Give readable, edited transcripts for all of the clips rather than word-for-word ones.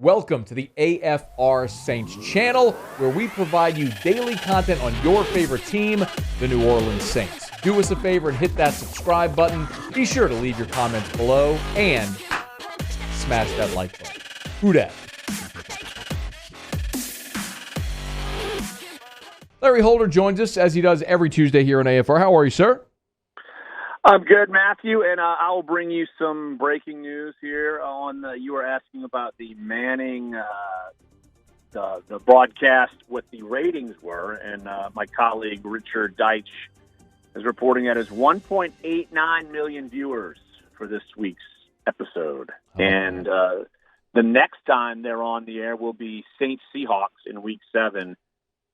Welcome to the AFR Saints channel, where we provide you daily content on your favorite team, the New Orleans Saints. Do us a favor and hit that subscribe button. Be sure to leave your comments below and smash that like button. Who dat? Larry Holder joins us as he does every Tuesday here on AFR. How are you, sir? I'm good, Matthew, and I'll bring you some breaking news here on you were asking about the Manning, the broadcast, what the ratings were, and my colleague Richard Deitch is reporting that as 1.89 million viewers for this week's episode. Oh. And the next time they're on the air will be Saints Seahawks in Week 7.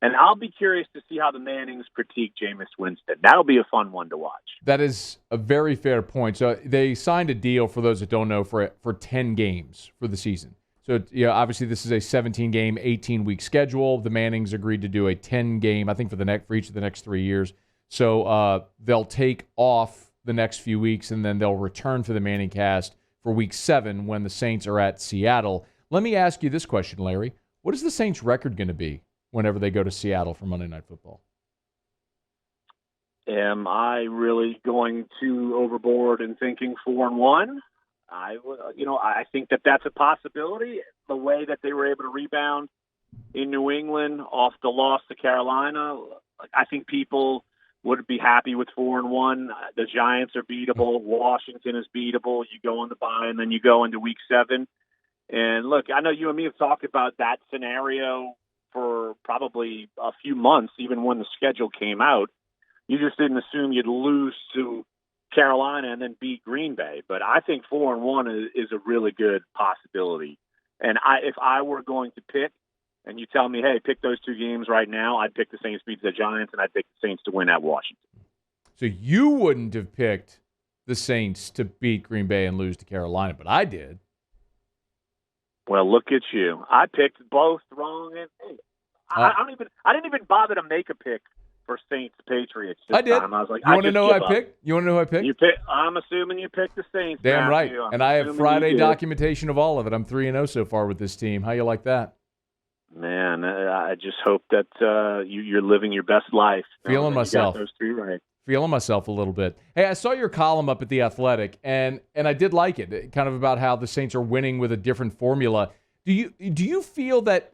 And I'll be curious to see how the Mannings critique Jameis Winston. That'll be a fun one to watch. That is a very fair point. So they signed a deal, for those that don't know, for 10 games for the season. So obviously this is a 17-game, 18-week schedule. The Mannings agreed to do a 10-game, I think, for each of the next 3 years. So they'll take off the next few weeks, and then they'll return to the Manning cast for Week 7 when the Saints are at Seattle. Let me ask you this question, Larry. What is the Saints' record going to be whenever they go to Seattle for Monday Night Football? Am I really going too overboard in thinking 4-1? I think that's a possibility. The way that they were able to rebound in New England off the loss to Carolina, I think people would be happy with 4-1. The Giants are beatable. Washington is beatable. You go on the bye, and then you go into Week 7. And look, I know you and me have talked about that scenario for probably a few months, even when the schedule came out. You just didn't assume you'd lose to Carolina and then beat Green Bay. But I think 4-1 is a really good possibility. And if I were going to pick, and you tell me, hey, pick those two games right now, I'd pick the Saints beat the Giants, and I'd pick the Saints to win at Washington. So you wouldn't have picked the Saints to beat Green Bay and lose to Carolina, but I did. Well, look at you. I picked both wrong. And I didn't even bother to make a pick for Saints Patriots this I did. time. I was like, you want to know who I picked? You want to know who I picked? I'm assuming you picked the Saints. Damn Matthew. right. And I have Friday documentation of all of it. I'm 3-0 so far with this team. How you like that? Man, I just hope that you're living your best life. Feeling myself. You got those three right. Feeling myself a little bit. Hey, I saw your column up at The Athletic, and I did like it, kind of about how the Saints are winning with a different formula. Do you feel that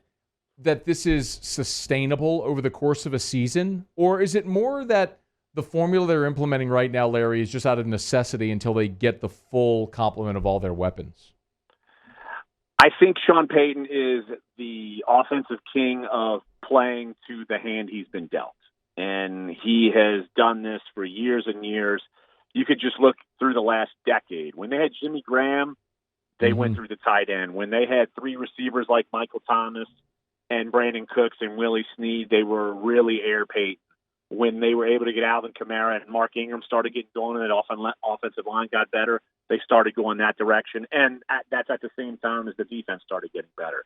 this is sustainable over the course of a season? Or is it more that the formula they're implementing right now, Larry, is just out of necessity until they get the full complement of all their weapons? I think Sean Payton is the offensive king of playing to the hand he's been dealt. And he has done this for years and years. You could just look through the last decade. When they had Jimmy Graham, they went through the tight end. When they had three receivers like Michael Thomas and Brandon Cooks and Willie Snead, they were really air Payton. When they were able to get Alvin Kamara and Mark Ingram started getting going and that offensive line got better, they started going that direction. And that's at the same time as the defense started getting better.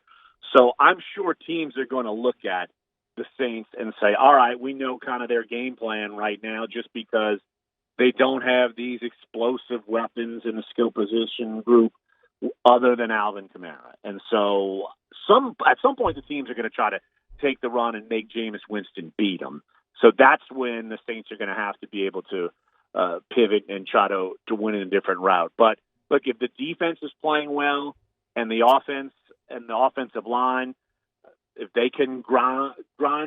So I'm sure teams are going to look at the Saints and say, all right, we know kind of their game plan right now just because they don't have these explosive weapons in the skill position group other than Alvin Kamara. And so at some point the teams are going to try to take the run and make Jameis Winston beat them. So that's when the Saints are going to have to be able to pivot and try to win in a different route. But look, if the defense is playing well and the offense and the offensive line, if they can grind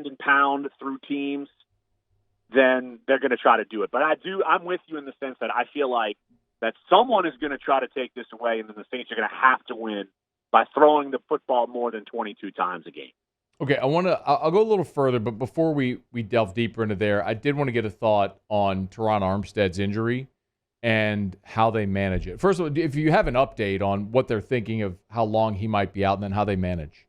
and pound through teams, then they're going to try to do it. But I'm with you in the sense that I feel like that someone is going to try to take this away, and then the Saints are going to have to win by throwing the football more than 22 times a game. Okay, I'll go a little further, but before we delve deeper into there, I did want to get a thought on Terron Armstead's injury and how they manage it. First of all, if you have an update on what they're thinking of how long he might be out and then how they manage.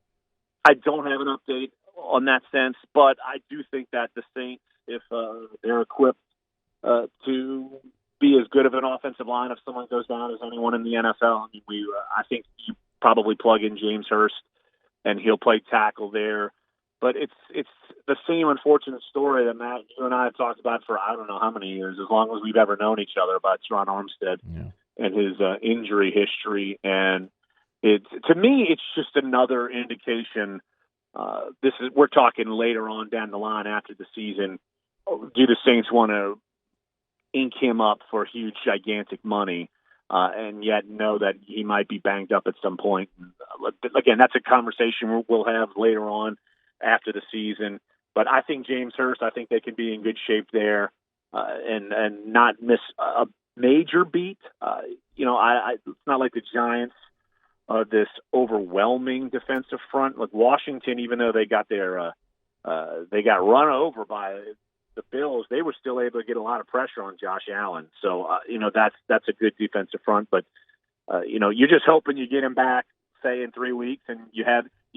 I don't have an update on that sense, but I do think that the Saints, if they're equipped to be as good of an offensive line if someone goes down as anyone in the NFL, I think you probably plug in James Hurst and he'll play tackle there. But it's the same unfortunate story that Matt, you and I have talked about for I don't know how many years, as long as we've ever known each other, about Terron Armstead and his injury history. And To me, it's just another indication. We're talking later on down the line after the season. Do the Saints want to ink him up for huge, gigantic money, and yet know that he might be banged up at some point? Again, that's a conversation we'll have later on after the season. But I think James Hurst, I think they can be in good shape there, and not miss a major beat. It's not like the Giants are this overwhelming defensive front. Like Washington, even though they got they got run over by the Bills, they were still able to get a lot of pressure on Josh Allen. So that's a good defensive front. But you're just hoping you get him back, say in 3 weeks, and you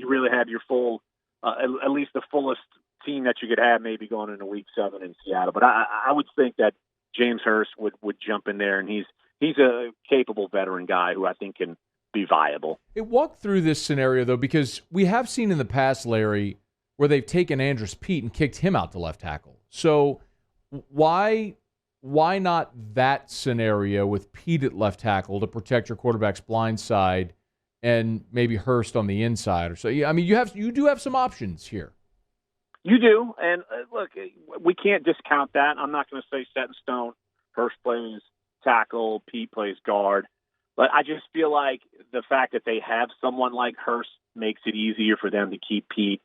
really have your full, at least the fullest team that you could have, maybe going into Week 7 in Seattle. But I would think that James Hurst would jump in there, and he's a capable veteran guy who I think can be viable. Walk through this scenario, though, because we have seen in the past, Larry, where they've taken Andrus Peat and kicked him out to left tackle. So why not that scenario with Peat at left tackle to protect your quarterback's blind side and maybe Hurst on the inside? Or so? I mean, you do have some options here. You do, and look, we can't discount that. I'm not going to say set in stone. Hurst plays tackle, Peat plays guard. But I just feel like the fact that they have someone like Hurst makes it easier for them to keep Peat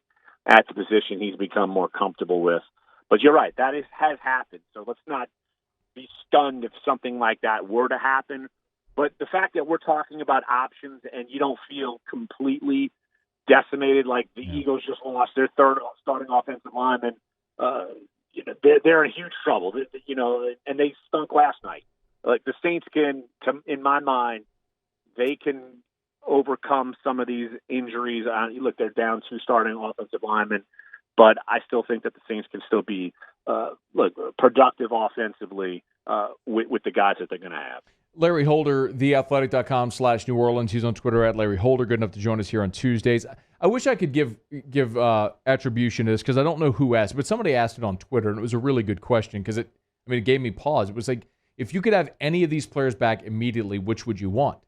at the position he's become more comfortable with. But you're right, that has happened. So let's not be stunned if something like that were to happen. But the fact that we're talking about options and you don't feel completely decimated, like the Eagles just lost their third starting offensive lineman, they're in huge trouble. And they stunk last night. Like the Saints can, in my mind, they can overcome some of these injuries. Look, they're down 2 starting offensive linemen, but I still think that the Saints can still be productive offensively with the guys that they're going to have. Larry Holder, theathletic.com/New Orleans. He's on Twitter at Larry Holder. Good enough to join us here on Tuesdays. I wish I could give attribution to this because I don't know who asked, but somebody asked it on Twitter, and it was a really good question because it gave me pause. It was like, if you could have any of these players back immediately, which would you want?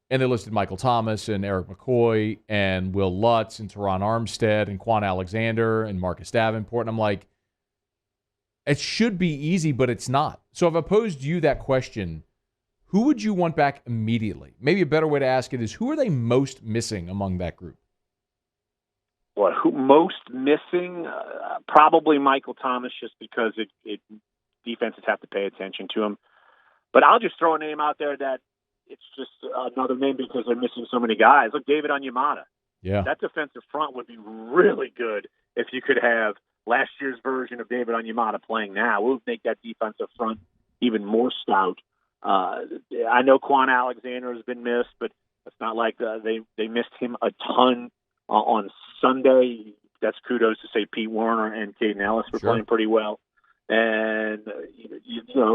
And they listed Michael Thomas and Eric McCoy and Will Lutz and Terron Armstead and Quan Alexander and Marcus Davenport. And I'm like, it should be easy, but it's not. So if I posed you that question, who would you want back immediately? Maybe a better way to ask it is, who are they most missing among that group? Well, who most missing? Probably Michael Thomas, just because defenses have to pay attention to him. But I'll just throw a name out there that it's just another name because they're missing so many guys. Look, David Onyemata. Yeah. That defensive front would be really good if you could have last year's version of David Onyemata playing now. It would make that defensive front even more stout. I know Quan Alexander has been missed, but it's not like they missed him a ton on Sunday. That's kudos to, say, Pete Werner and Caden Ellis for playing pretty well. And,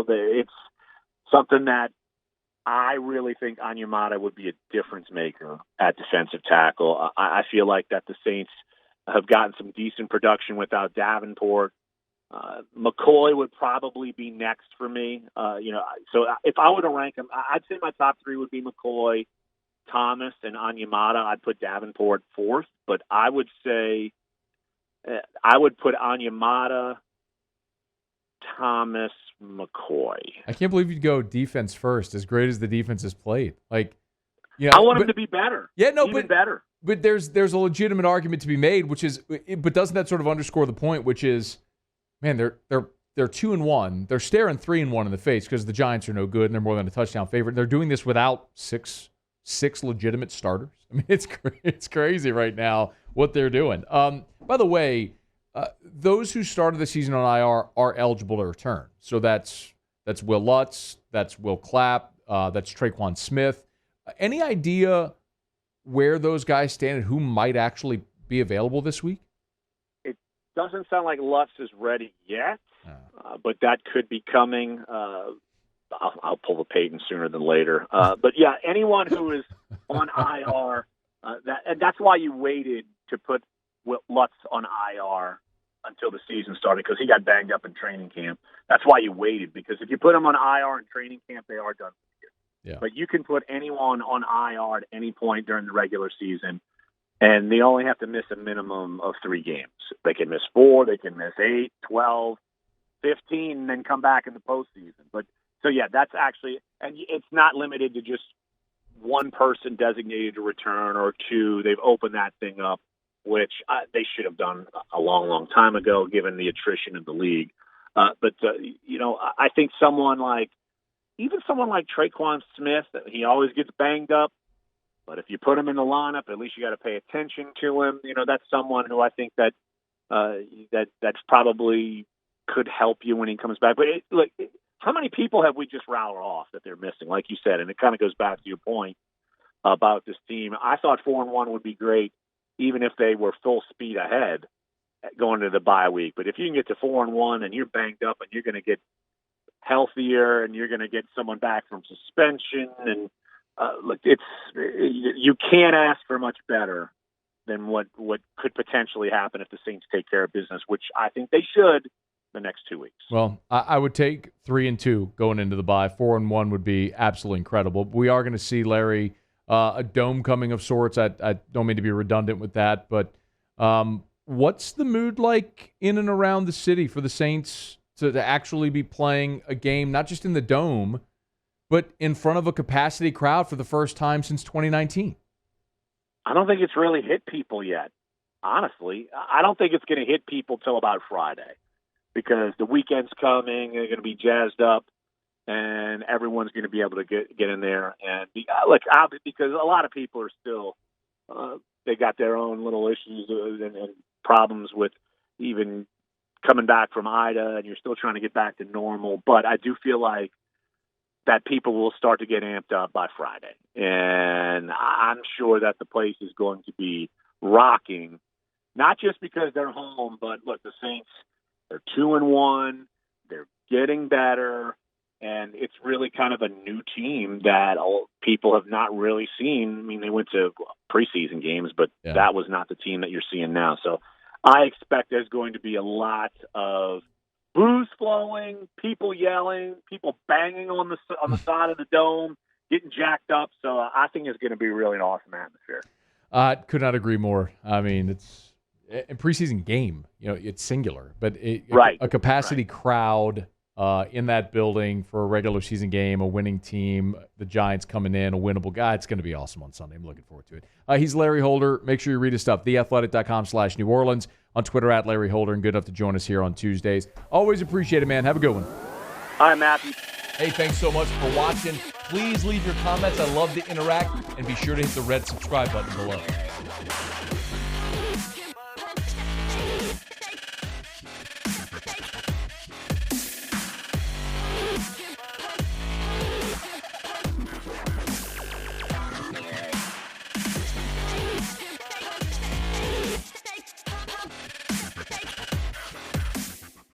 it's something that I really think Onyemata would be a difference maker at defensive tackle. I feel like that the Saints have gotten some decent production without Davenport. McCoy would probably be next for me. So if I were to rank them, I'd say my top 3 would be McCoy, Thomas, and Onyemata. I'd put Davenport 4th, but I would say I would put Onyemata, Thomas, McCoy. I can't believe you'd go defense first, as great as the defense has played. I want him to be better. Yeah, no, even better. But there's a legitimate argument to be made, but doesn't that sort of underscore the point, which is, man, they're 2-1. They're staring 3-1 in the face because the Giants are no good and they're more than a touchdown favorite. They're doing this without six legitimate starters. I mean, it's crazy right now what they're doing. By the way, those who started the season on IR are eligible to return. So that's Will Lutz, that's Will Clapp, that's Tre'Quan Smith. Any idea where those guys stand and who might actually be available this week? It doesn't sound like Lutz is ready yet, but that could be coming. I'll pull the Peyton sooner than later. But yeah, anyone who is on IR, and that's why you waited to put Lutz on IR until the season started, because he got banged up in training camp. That's why you waited, because if you put him on IR in training camp, they are done. Yeah. But you can put anyone on IR at any point during the regular season, and they only have to miss a minimum of 3 games. They can miss 4, they can miss 8, 12, 15, and then come back in the postseason. But so, yeah, that's actually – and it's not limited to just one person designated to return or 2. They've opened that thing up, which they should have done a long, long time ago given the attrition in the league. But I think someone like Tre'Quan Smith, he always gets banged up. But if you put him in the lineup, at least you got to pay attention to him. That's someone who I think that's probably could help you when he comes back. But how many people have we just routed off that they're missing, like you said? And it kind of goes back to your point about this team. I thought 4-1 would be great, even if they were full speed ahead going to the bye week. But if you can get to 4-1 and you're banged up and you're going to get healthier and you're going to get someone back from suspension, and you can't ask for much better than what could potentially happen if the Saints take care of business, which I think they should the next 2 weeks. Well, I would take 3-2 going into the bye. 4-1 would be absolutely incredible. We are going to see, Larry, a dome coming of sorts. I don't mean to be redundant with that, but what's the mood like in and around the city for the Saints to actually be playing a game, not just in the dome, but in front of a capacity crowd for the first time since 2019? I don't think it's really hit people yet, honestly. I don't think it's going to hit people till about Friday, because the weekend's coming, they're going to be jazzed up, and everyone's going to be able to get in there. And because a lot of people are still they got their own little issues and problems with even coming back from Ida, and you're still trying to get back to normal. But I do feel like that people will start to get amped up by Friday. And I'm sure that the place is going to be rocking, not just because they're home, but look, the Saints, they're 2-1, they're getting better, and it's really kind of a new team that people have not really seen. I mean, they went to preseason games, but that was not the team that you're seeing now. So I expect there's going to be a lot of booze flowing, people yelling, people banging on the side of the dome, getting jacked up. So I think it's going to be really an awesome atmosphere. Could not agree more. I mean, it's a preseason game. It's singular, but a capacity crowd in that building for a regular season game, a winning team, the Giants coming in, a winnable guy. It's going to be awesome on Sunday. I'm looking forward to it. He's Larry Holder. Make sure you read his stuff, theathletic.com/New Orleans, on Twitter @Larry Holder, and good enough to join us here on Tuesdays. Always appreciate it, man. Have a good one. Hi, Matthew. Hey, thanks so much for watching. Please leave your comments. I love to interact, and be sure to hit the red subscribe button below.